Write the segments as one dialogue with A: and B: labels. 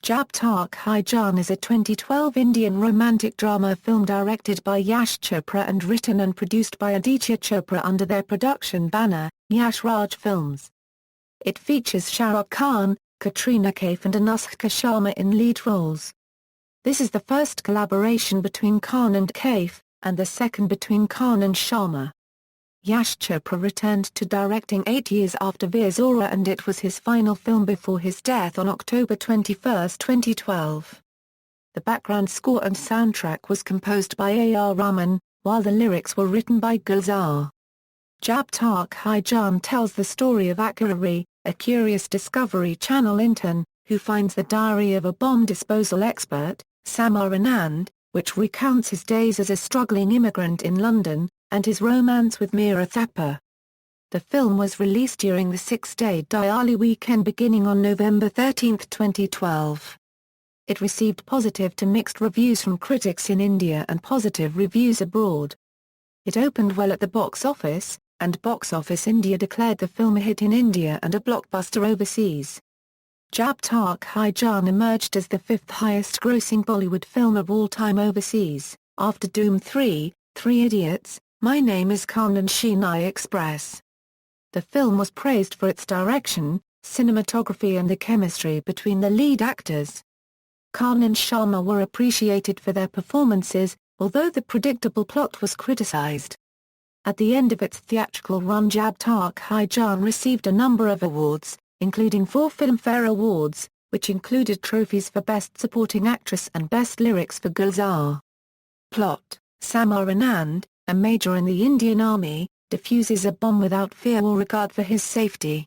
A: Tak Hai Jaan is a 2012 Indian romantic drama film directed by Yash Chopra and written and produced by Aditya Chopra under their production banner, Yash Raj Films. It features Shahrukh Khan, Katrina Kaif and Anushka Sharma in lead roles. This is the first collaboration between Khan and Kaif, and the second between Khan and Sharma. Yash Chopra returned to directing 8 years after Veer-Zaara, and it was his final film before his death on October 21, 2012. The background score and soundtrack was composed by Rahman, while the lyrics were written by Gulzar. Tak Hai Jaan tells the story of Akira Rai, a curious Discovery Channel intern, who finds the diary of a bomb disposal expert, Samar Anand, which recounts his days as a struggling immigrant in London, and his romance with Meera Thapar. The film was released during the 6-day Diwali weekend beginning on November 13, 2012. It received positive to mixed reviews from critics in India and positive reviews abroad. It opened well at the box office, and Box Office India declared the film a hit in India and a blockbuster overseas. Tak Hai Jaan emerged as the fifth highest-grossing Bollywood film of all time overseas, after Dhoom 3, Three Idiots, My Name is Khan and Chennai Express. The film was praised for its direction, cinematography and the chemistry between the lead actors. Khan and Sharma were appreciated for their performances, although the predictable plot was criticized. At the end of its theatrical run, Tak Hai Jaan received a number of awards, including 4 Filmfare Awards, which included trophies for Best Supporting Actress and Best Lyrics for Gulzar. Plot: Samar Anand, a major in the Indian Army, defuses a bomb without fear or regard for his safety.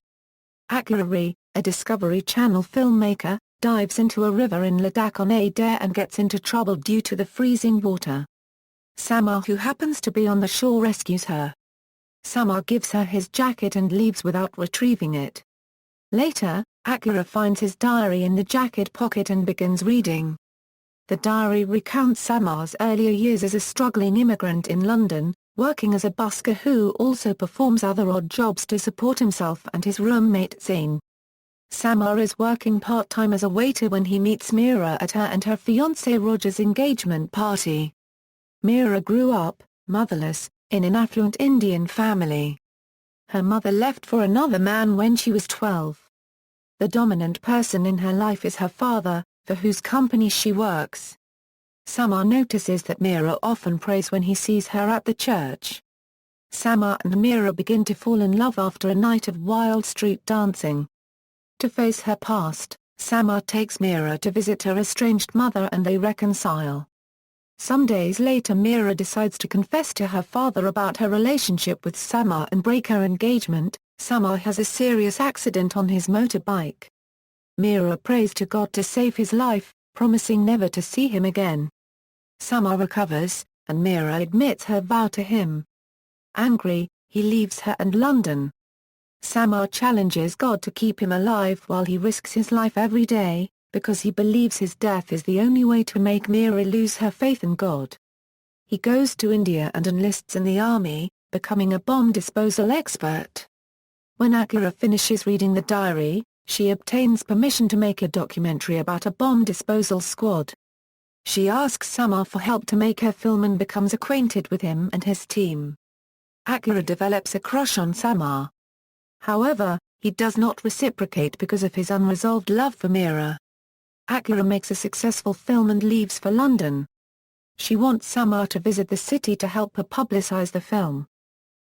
A: Akira Rai, a Discovery Channel filmmaker, dives into a river in Ladakh on a dare and gets into trouble due to the freezing water. Samar, who happens to be on the shore, rescues her. Samar gives her his jacket and leaves without retrieving it. Later, Akira finds his diary in the jacket pocket and begins reading. The diary recounts Samar's earlier years as a struggling immigrant in London, working as a busker who also performs other odd jobs to support himself and his roommate Zain. Samar is working part-time as a waiter when he meets Meera at her and her fiancé Roger's engagement party. Meera grew up, motherless, in an affluent Indian family. Her mother left for another man when she was 12. The dominant person in her life is her father, for whose company she works. Samar notices that Meera often prays when he sees her at the church. Samar and Meera begin to fall in love after a night of wild street dancing. To face her past, Samar takes Meera to visit her estranged mother and they reconcile. Some days later, Meera decides to confess to her father about her relationship with Samar and break her engagement. Samar has a serious accident on his motorbike. Meera prays to God to save his life, promising never to see him again. Samar recovers, and Meera admits her vow to him. Angry, he leaves her and London. Samar challenges God to keep him alive while he risks his life every day, because he believes his death is the only way to make Meera lose her faith in God. He goes to India and enlists in the army, becoming a bomb disposal expert. When Akira finishes reading the diary, she obtains permission to make a documentary about a bomb disposal squad. She asks Samar for help to make her film and becomes acquainted with him and his team. Akira develops a crush on Samar. However, he does not reciprocate because of his unresolved love for Meera. Akira makes a successful film and leaves for London. She wants Samar to visit the city to help her publicize the film.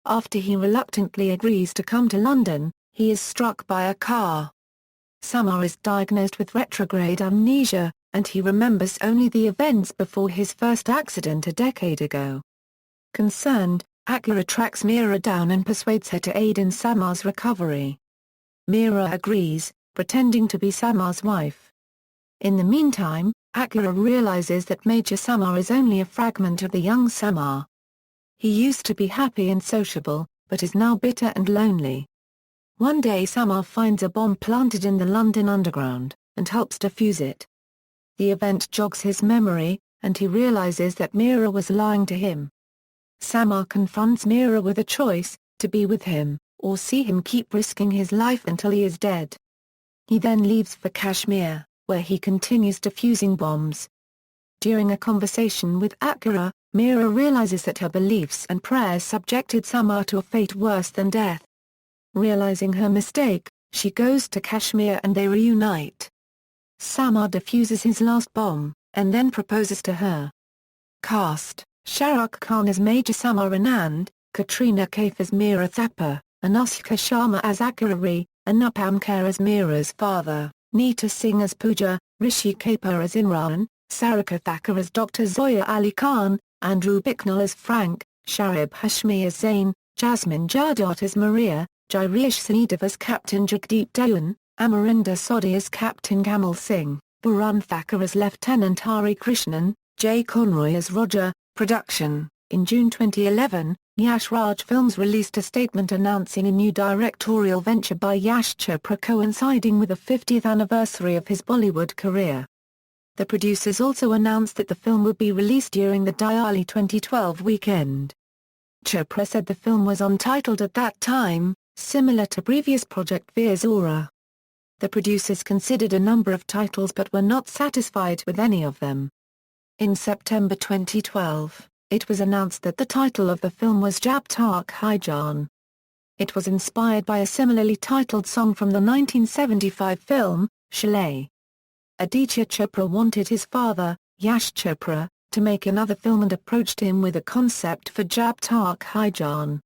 A: After he reluctantly agrees to come to London, he is struck by a car. Samar is diagnosed with retrograde amnesia, and he remembers only the events before his first accident a decade ago. Concerned, Akira tracks Meera down and persuades her to aid in Samar's recovery. Meera agrees, pretending to be Samar's wife. In the meantime, Akira realizes that Major Samar is only a fragment of the young Samar. He used to be happy and sociable, but is now bitter and lonely. One day Samar finds a bomb planted in the London Underground, and helps defuse it. The event jogs his memory, and he realizes that Meera was lying to him. Samar confronts Meera with a choice, to be with him, or see him keep risking his life until he is dead. He then leaves for Kashmir, where he continues defusing bombs. During a conversation with Akira, Meera realizes that her beliefs and prayers subjected Samar to a fate worse than death. Realizing her mistake, she goes to Kashmir and they reunite. Samar defuses his last bomb, and then proposes to her. Cast: Shahrukh Khan as Major Samar Anand, Katrina Kaif as Meera Thapar, Anushka Sharma as Akira Rai, Anupam Kher as Meera's father, Neeta Singh as Pooja, Rishi Kapoor as Imran, Sarika Thakur as Dr. Zoya Ali Khan, Andrew Bicknell as Frank, Sharib Hashmi as Zain, Jasmine Jardot as Maria, Jairesh Sahdev as Captain Jagdeep Dewan, Amarinder Sodhi as Captain Kamal Singh, Varun Thakur as Lieutenant Hari Krishnan, Jay Conroy as Roger. Production. In June 2011, Yash Raj Films released a statement announcing a new directorial venture by Yash Chopra coinciding with the 50th anniversary of his Bollywood career. The producers also announced that the film would be released during the Diwali 2012 weekend. Chopra said the film was untitled at that time, similar to previous project Veer-Zaara. The producers considered a number of titles but were not satisfied with any of them. In September 2012, it was announced that the title of the film was Tak Hai Jaan. It was inspired by a similarly titled song from the 1975 film, Shalay. Aditya Chopra wanted his father, Yash Chopra, to make another film and approached him with a concept for Tak Hai Jaan.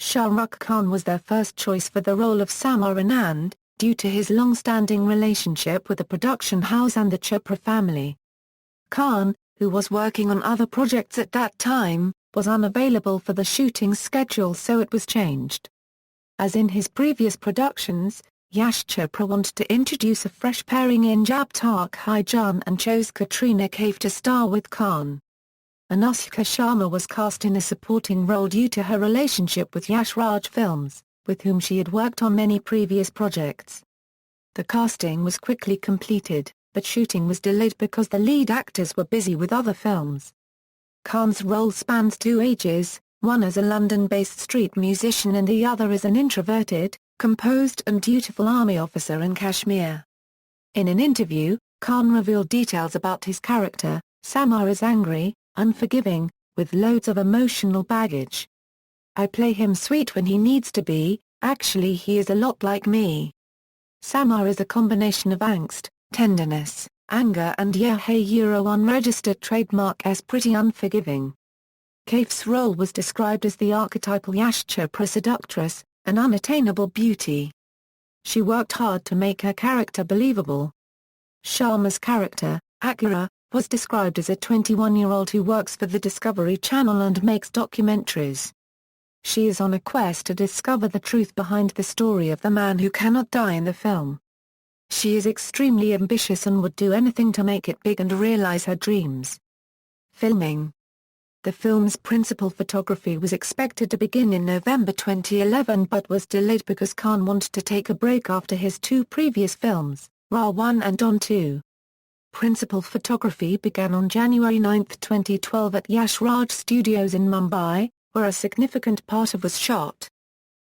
A: Shahrukh Khan was their first choice for the role of Samar Anand, due to his long-standing relationship with the production house and the Chopra family. Khan, who was working on other projects at that time, was unavailable for the shooting schedule so it was changed. As in his previous productions, Yash Chopra wanted to introduce a fresh pairing in Tak Hai Jaan and chose Katrina Kaif to star with Khan. Anushka Sharma was cast in a supporting role due to her relationship with Yash Raj Films, with whom she had worked on many previous projects. The casting was quickly completed, but shooting was delayed because the lead actors were busy with other films. Khan's role spans two ages, one as a London-based street musician and the other as an introverted, composed and dutiful army officer in Kashmir. In an interview, Khan revealed details about his character. Samar is angry, unforgiving, with loads of emotional baggage. I play him sweet when he needs to be, actually he is a lot like me. Samar is a combination of angst, tenderness, anger and unregistered trademark as pretty unforgiving. Kaif's role was described as the archetypal Yash Chopra seductress, an unattainable beauty. She worked hard to make her character believable. Sharma's character, Akira, was described as a 21-year-old who works for the Discovery Channel and makes documentaries. She is on a quest to discover the truth behind the story of the man who cannot die in the film. She is extremely ambitious and would do anything to make it big and realize her dreams. Filming. The film's principal photography was expected to begin in November 2011 but was delayed because Khan wanted to take a break after his two previous films, Ra 1 and Don 2. Principal photography began on January 9, 2012 at Yash Raj Studios in Mumbai, where a significant part of was shot.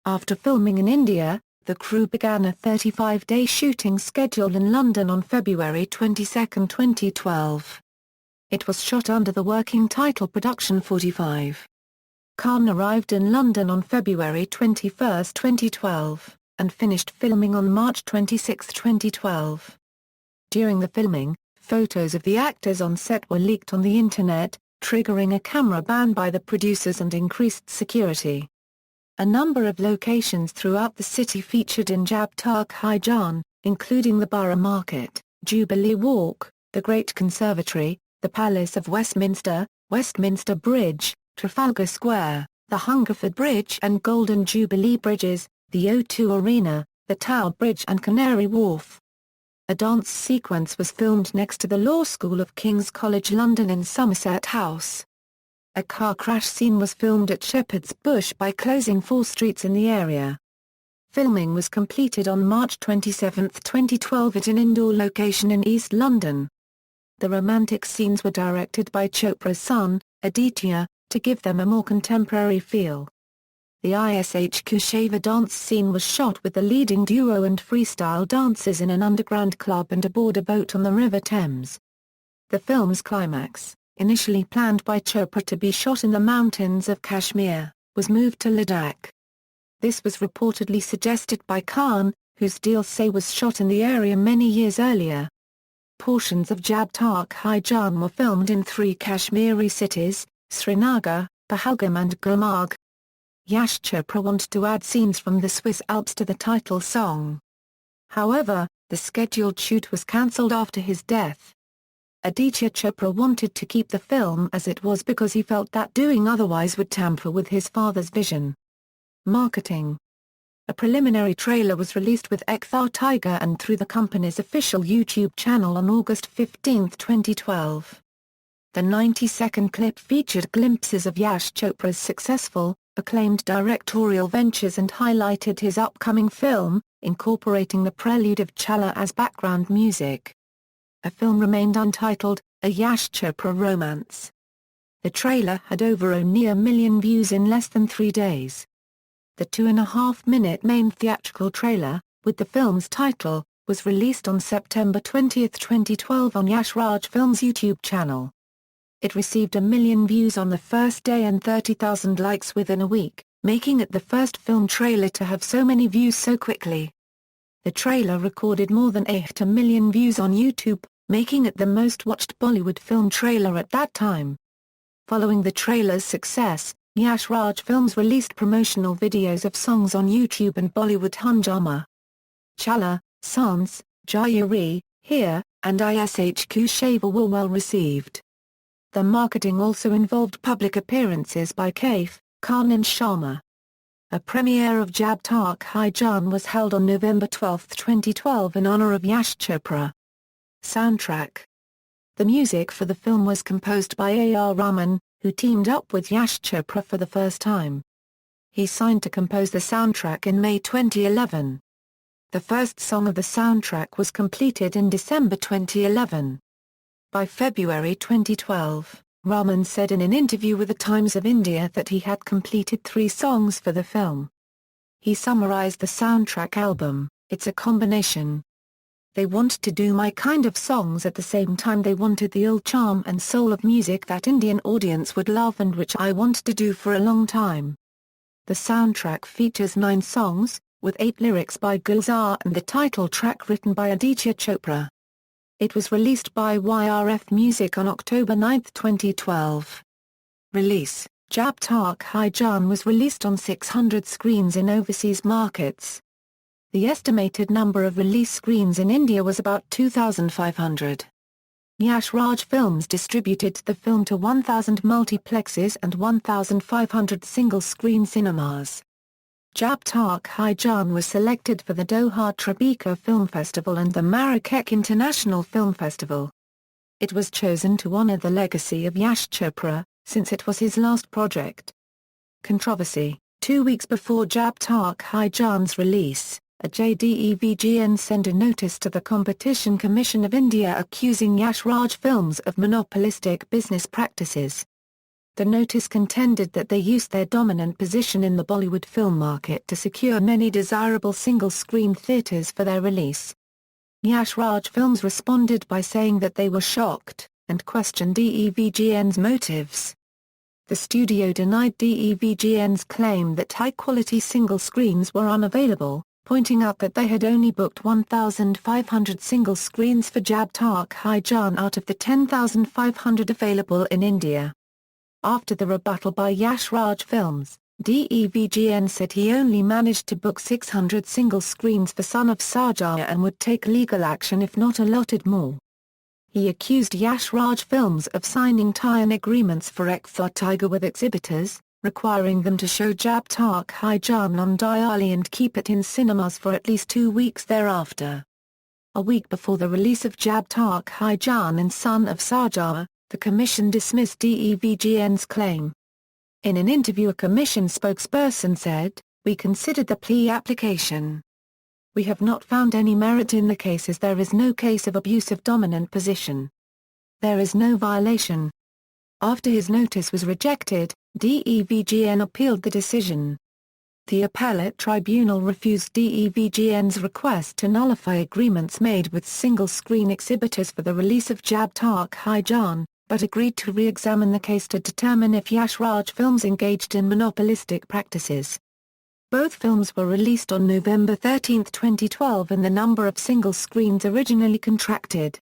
A: After filming in India, the crew began a 35-day shooting schedule in London on February 22, 2012. It was shot under the working title Production 45. Khan arrived in London on February 21, 2012, and finished filming on March 26, 2012. During the filming, photos of the actors on set were leaked on the internet, triggering a camera ban by the producers and increased security. A number of locations throughout the city featured in Tak Hai Jaan, including the Borough Market, Jubilee Walk, the Great Conservatory, the Palace of Westminster, Westminster Bridge, Trafalgar Square, the Hungerford Bridge and Golden Jubilee Bridges, the O2 Arena, the Tower Bridge and Canary Wharf. A dance sequence was filmed next to the Law School of King's College London in Somerset House. A car crash scene was filmed at Shepherd's Bush by closing 4 streets in the area. Filming was completed on March 27, 2012 at an indoor location in East London. The romantic scenes were directed by Chopra's son, Aditya, to give them a more contemporary feel. The ISHQ Shaver dance scene was shot with the leading duo and freestyle dancers in an underground club and aboard a boat on the River Thames. The film's climax, initially planned by Chopra to be shot in the mountains of Kashmir, was moved to Ladakh. This was reportedly suggested by Khan, whose deal say was shot in the area many years earlier. Portions of Tak Hai Jaan were filmed in 3 Kashmiri cities, Srinagar, Pahalgam and Gulmarg. Yash Chopra wanted to add scenes from the Swiss Alps to the title song. However, the scheduled shoot was cancelled after his death. Aditya Chopra wanted to keep the film as it was because he felt that doing otherwise would tamper with his father's vision. Marketing. A preliminary trailer was released with Ekthar Tiger and through the company's official YouTube channel on August 15, 2012. The 90-second clip featured glimpses of Yash Chopra's successful, acclaimed directorial ventures and highlighted his upcoming film, incorporating the prelude of Chala as background music. A film remained untitled, A Yash Chopra Romance. The trailer had over a near million views in less than 3 days. The 2.5-minute main theatrical trailer, with the film's title, was released on September 20, 2012 on Yash Raj Films' YouTube channel. It received 1 million views on the first day and 30,000 likes within a week, making it the first film trailer to have so many views so quickly. The trailer recorded more than 8 million views on YouTube, making it the most watched Bollywood film trailer at that time. Following the trailer's success, Yash Raj Films released promotional videos of songs on YouTube and Bollywood Hungama. Chala, Sans, Jaya Re, Here, and ISHQ Shaver were well received. The marketing also involved public appearances by Kaif, Khan and Sharma. A premiere of Tak Hai Jaan was held on November 12, 2012 in honor of Yash Chopra. Soundtrack. The music for the film was composed by Rahman, who teamed up with Yash Chopra for the first time. He signed to compose the soundtrack in May 2011. The first song of the soundtrack was completed in December 2011. By February 2012, Rahman said in an interview with the Times of India that he had completed 3 songs for the film. He summarized the soundtrack album, "It's a combination. They wanted to do my kind of songs at the same time they wanted the old charm and soul of music that Indian audience would love and which I wanted to do for a long time." The soundtrack features 9 songs, with 8 lyrics by Gulzar and the title track written by Aditya Chopra. It was released by YRF Music on October 9, 2012. Release: Tak Hai Jaan was released on 600 screens in overseas markets. The estimated number of release screens in India was about 2,500. Yash Raj Films distributed the film to 1,000 multiplexes and 1,500 single-screen cinemas. Tak Hai Jaan was selected for the Doha Tribeca Film Festival and the Marrakech International Film Festival. It was chosen to honor the legacy of Yash Chopra, since it was his last project. Controversy: 2 weeks before Tak Hai Jaan's release, a JDEVGN sent a notice to the Competition Commission of India accusing Yash Raj Films of monopolistic business practices. The notice contended that they used their dominant position in the Bollywood film market to secure many desirable single-screen theatres for their release. Yash Raj Films responded by saying that they were shocked, and questioned DEVGN's motives. The studio denied DEVGN's claim that high-quality single screens were unavailable, pointing out that they had only booked 1,500 single screens for Tak Hai Jaan out of the 10,500 available in India. After the rebuttal by Yash Raj Films, DEVGN said he only managed to book 600 single screens for Son of Sarjaya and would take legal action if not allotted more. He accused Yash Raj Films of signing tie-in agreements for Ekthar Tiger with exhibitors, requiring them to show Tak Hai Jaan on Diwali and keep it in cinemas for at least 2 weeks thereafter. A week before the release of Tak Hai Jaan and Son of Sarjaya, the Commission dismissed DEVGN's claim. In an interview, a Commission spokesperson said, "We considered the plea application. We have not found any merit in the case as there is no case of abuse of dominant position. There is no violation." After his notice was rejected, DEVGN appealed the decision. The appellate tribunal refused DEVGN's request to nullify agreements made with single-screen exhibitors for the release of Tak Hai Jaan, but agreed to re-examine the case to determine if Yash Raj Films engaged in monopolistic practices. Both films were released on November 13, 2012, and the number of single screens originally contracted.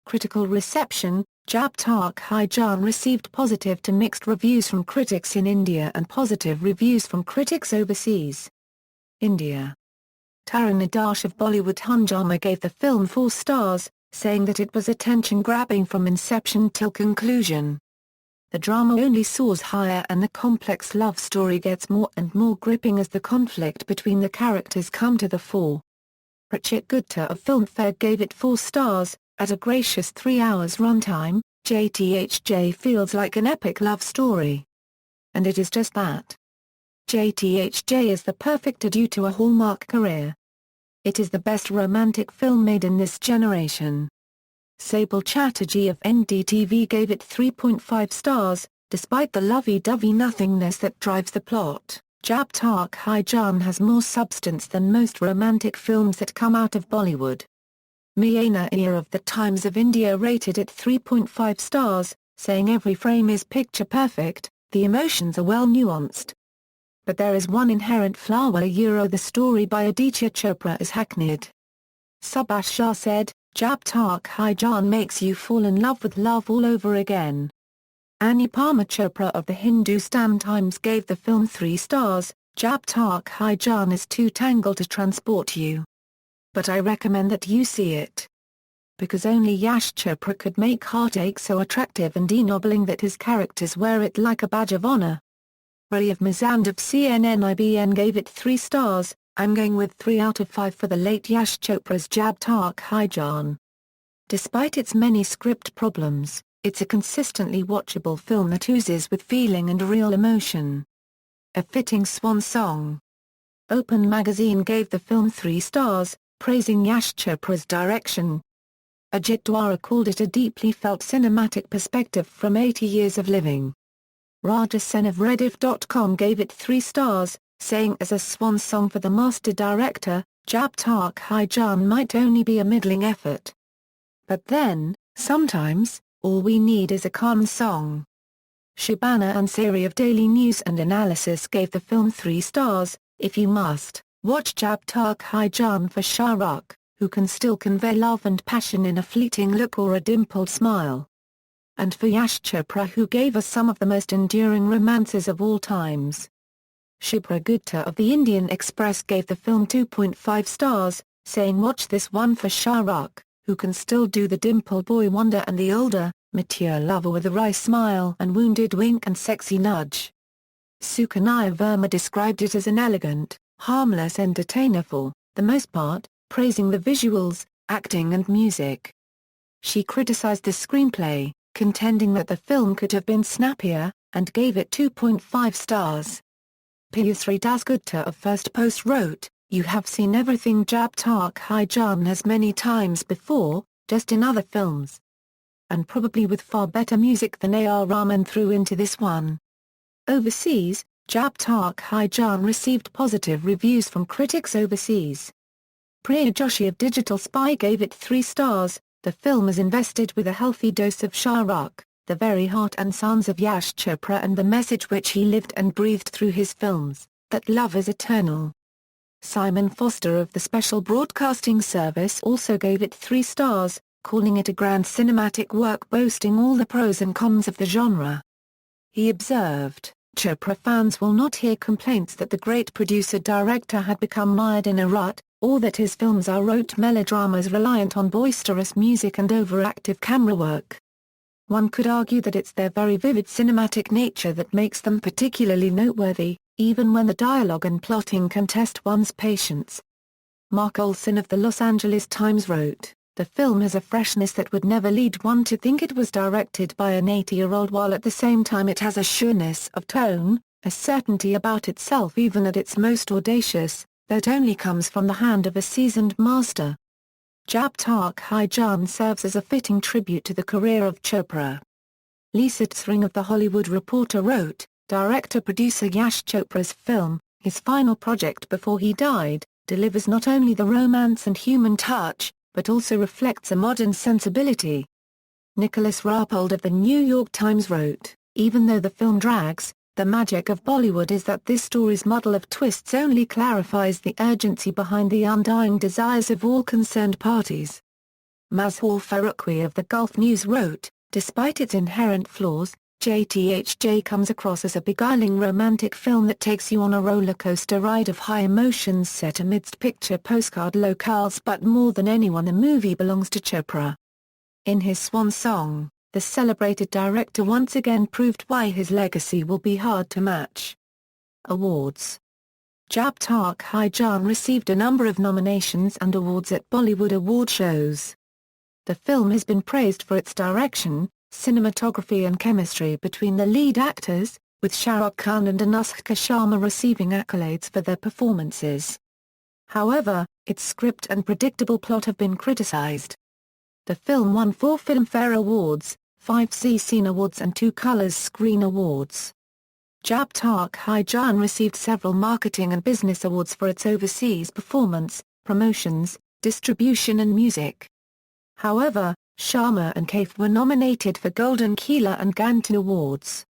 A: Critical reception: Tak Hai Jaan received positive to mixed reviews from critics in India and positive reviews from critics overseas. India. Tarun Nadash of Bollywood Hungama gave the film 4 stars, saying that it was attention-grabbing from inception till conclusion. The drama only soars higher and the complex love story gets more and more gripping as the conflict between the characters come to the fore. Rachit Gupta of Filmfare gave it 4 stars, at a gracious 3 hours runtime. JTHJ feels like an epic love story. And it is just that. JTHJ is the perfect adieu to a hallmark career. It is the best romantic film made in this generation. Sable Chatterjee of NDTV gave it 3.5 stars, despite the lovey-dovey nothingness that drives the plot. Tak Hai Jaan has more substance than most romantic films that come out of Bollywood. Meena Thapar of The Times of India rated it 3.5 stars, saying every frame is picture perfect, the emotions are well nuanced. But there is one inherent flaw: the story by Aditya Chopra is hackneyed. Subhash Shah said, Tak Hai Jaan makes you fall in love with love all over again. Anupama Chopra of the Hindustan Times gave the film 3 stars. Tak Hai Jaan is too tangled to transport you. But I recommend that you see it. Because only Yash Chopra could make heartache so attractive and ennobling that his characters wear it like a badge of honor. Ray of Mazand of CNN-IBN gave it 3 stars. I'm going with 3 out of 5 for the late Yash Chopra's Tak Hai Jaan. Despite its many script problems, it's a consistently watchable film that oozes with feeling and real emotion. A fitting swan song. Open Magazine gave the film 3 stars, praising Yash Chopra's direction. Ajit Dwara called it a deeply felt cinematic perspective from 80 years of living. Raja Sen of Rediff.com gave it 3 stars, saying as a swan song for the master director, Tak Hai Jaan might only be a middling effort. But then, sometimes, all we need is a Khan song. Shabana Ansari of Daily News and Analysis gave the film 3 stars. If you must, watch Tak Hai Jaan for Shahrukh, who can still convey love and passion in a fleeting look or a dimpled smile. And for Yash Chopra, who gave us some of the most enduring romances of all times. Shubhra Gupta of the Indian Express gave the film 2.5 stars, saying watch this one for Shahrukh, who can still do the dimple boy wonder and the older, mature lover with a wry smile and wounded wink and sexy nudge. Sukanya Verma described it as an elegant, harmless entertainer for the most part, praising the visuals, acting and music. She criticized the screenplay, contending that the film could have been snappier, and gave it 2.5 stars. Piyusri Dasgupta of First Post wrote, "You have seen everything Tak Hai Jaan has many times before, just in other films. And probably with far better music than Rahman threw into this one." Overseas, Tak Hai Jaan received positive reviews from critics overseas. Priya Joshi of Digital Spy gave it 3 stars. The film is invested with a healthy dose of Shahrukh, the very heart and sounds of Yash Chopra and the message which he lived and breathed through his films, that love is eternal. Simon Foster of the Special Broadcasting Service also gave it 3 stars, calling it a grand cinematic work boasting all the pros and cons of the genre. He observed, Chopra fans will not hear complaints that the great producer-director had become mired in a rut, or that his films are rote melodramas reliant on boisterous music and overactive camera work. One could argue that it's their very vivid cinematic nature that makes them particularly noteworthy, even when the dialogue and plotting can test one's patience. Mark Olson of the Los Angeles Times wrote, "The film has a freshness that would never lead one to think it was directed by an 80-year-old, while at the same time it has a sureness of tone, a certainty about itself even at its most audacious, that only comes from the hand of a seasoned master." Tak Hai Jaan serves as a fitting tribute to the career of Chopra. Lisa Tsring of The Hollywood Reporter wrote, "Director-producer Yash Chopra's film, his final project before he died, delivers not only the romance and human touch, but also reflects a modern sensibility. Nicholas Rappold of the New York Times wrote, "Even though the film drags, the magic of Bollywood is that this story's muddle of twists only clarifies the urgency behind the undying desires of all concerned parties." Mazhar Farooqui of the Gulf News wrote, "Despite its inherent flaws, JTHJ comes across as a beguiling romantic film that takes you on a rollercoaster ride of high emotions set amidst picture postcard locales, but more than anyone the movie belongs to Chopra." In his swan song, the celebrated director once again proved why his legacy will be hard to match. Awards. Tak Hai Jaan received a number of nominations and awards at Bollywood award shows. The film has been praised for its direction, cinematography and chemistry between the lead actors, with Shahrukh Khan and Anushka Sharma receiving accolades for their performances. However, its script and predictable plot have been criticized. The film won 4 Filmfare Awards, 5 Cine Awards and 2 Colors Screen Awards. Tak Hai Jaan received several marketing and business awards for its overseas performance, promotions, distribution and music. However, Sharma and Kaif were nominated for Golden Keeler and Gantu Awards.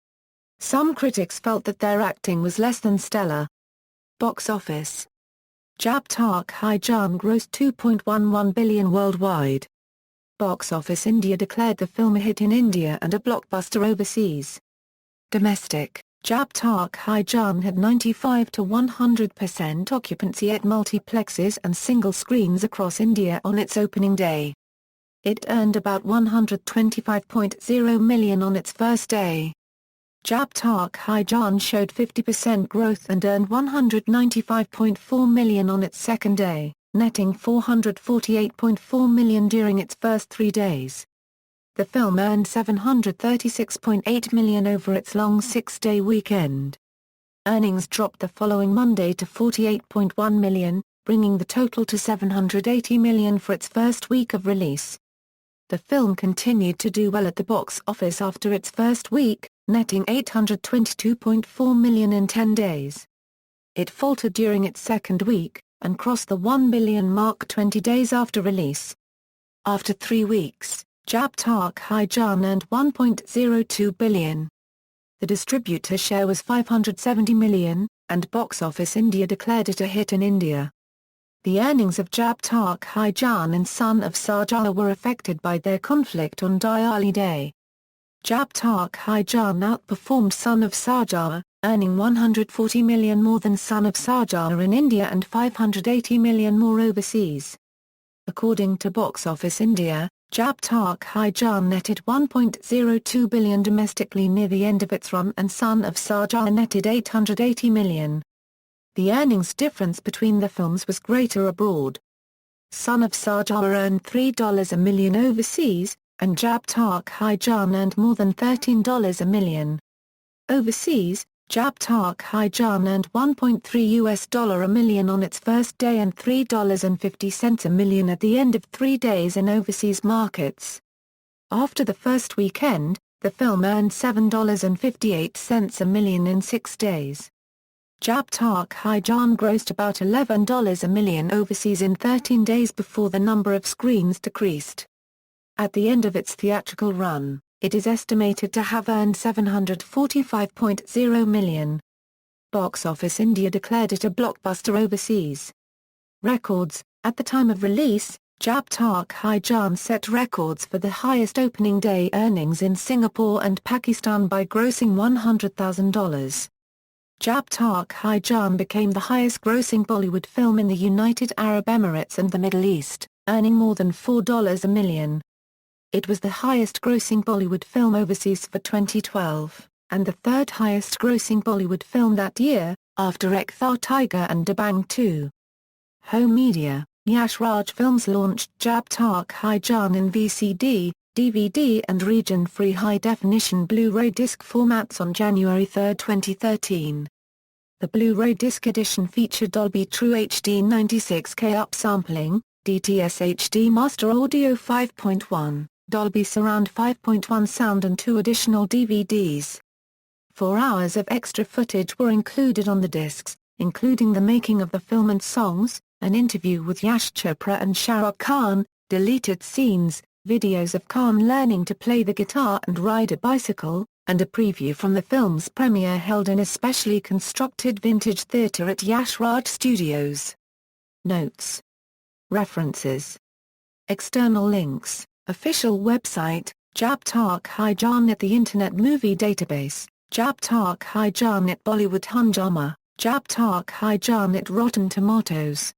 A: Some critics felt that their acting was less than stellar. Box office. Tak Hai Jaan grossed $2.11 billion worldwide. Box Office India declared the film a hit in India and a blockbuster overseas. Domestic, Tak Hai Jaan had 95 to 100% occupancy at multiplexes and single screens across India on its opening day. It earned about $125.0 million on its first day. Tak Hai Jaan showed 50% growth and earned $195.4 million on its second day, netting $448.4 million during its first 3 days. The film earned $736.8 million over its long 6-day weekend. Earnings dropped the following Monday to $48.1 million, bringing the total to $780 million for its first week of release. The film continued to do well at the box office after its first week, netting $822.4 million in 10 days. It faltered during its second week, and crossed the $1 billion mark 20 days after release. After 3 weeks, Tak Hai Jaan earned $1.02 billion. The distributor share was $570 million, and Box Office India declared it a hit in India. The earnings of Tak Hai Jaan and Son of Sarjara were affected by their conflict on Diwali Day. Tak Hai Jaan outperformed Son of Sarjara, earning $140 million more than Son of Sarjara in India and $580 million more overseas. According to Box Office India, Tak Hai Jaan netted $1.02 billion domestically near the end of its run and Son of Sarjara netted $880 million. The earnings difference between the films was greater abroad. Son of Sarjara earned $3 a million overseas, and Tak Hai Jaan earned more than $13 a million. Overseas, Tak Hai Jaan earned $1.3 a million on its first day and $3.50 a million at the end of 3 days in overseas markets. After the first weekend, the film earned $7.58 a million in 6 days. Tak Hai Jaan grossed about $11 a million overseas in 13 days before the number of screens decreased. At the end of its theatrical run, it is estimated to have earned $745.0 million. Box Office India declared it a blockbuster overseas. Records. At the time of release, Tak Hai Jaan set records for the highest opening day earnings in Singapore and Pakistan by grossing $100,000. Tak Hai Jaan became the highest-grossing Bollywood film in the United Arab Emirates and the Middle East, earning more than $4 a million. It was the highest-grossing Bollywood film overseas for 2012, and the third highest-grossing Bollywood film that year, after Ek Tha Tiger and Dabangg 2. Home media. Yash Raj Films launched Tak Hai Jaan in VCD, DVD and region-free high-definition Blu-ray disc formats on January 3, 2013. The Blu-ray disc edition featured Dolby True HD 96K upsampling, DTS HD Master Audio 5.1, Dolby Surround 5.1 sound and 2 additional DVDs. 4 hours of extra footage were included on the discs, including the making of the film and songs, an interview with Yash Chopra and Shahrukh Khan, deleted scenes, videos of Khan learning to play the guitar and ride a bicycle, and a preview from the film's premiere held in a specially constructed vintage theatre at Yash Raj Studios. Notes. References. External links, official website, Tak Hai Jaan at the Internet Movie Database, Tak Hai Jaan at Bollywood Hungama, Tak Hai Jaan at Rotten Tomatoes.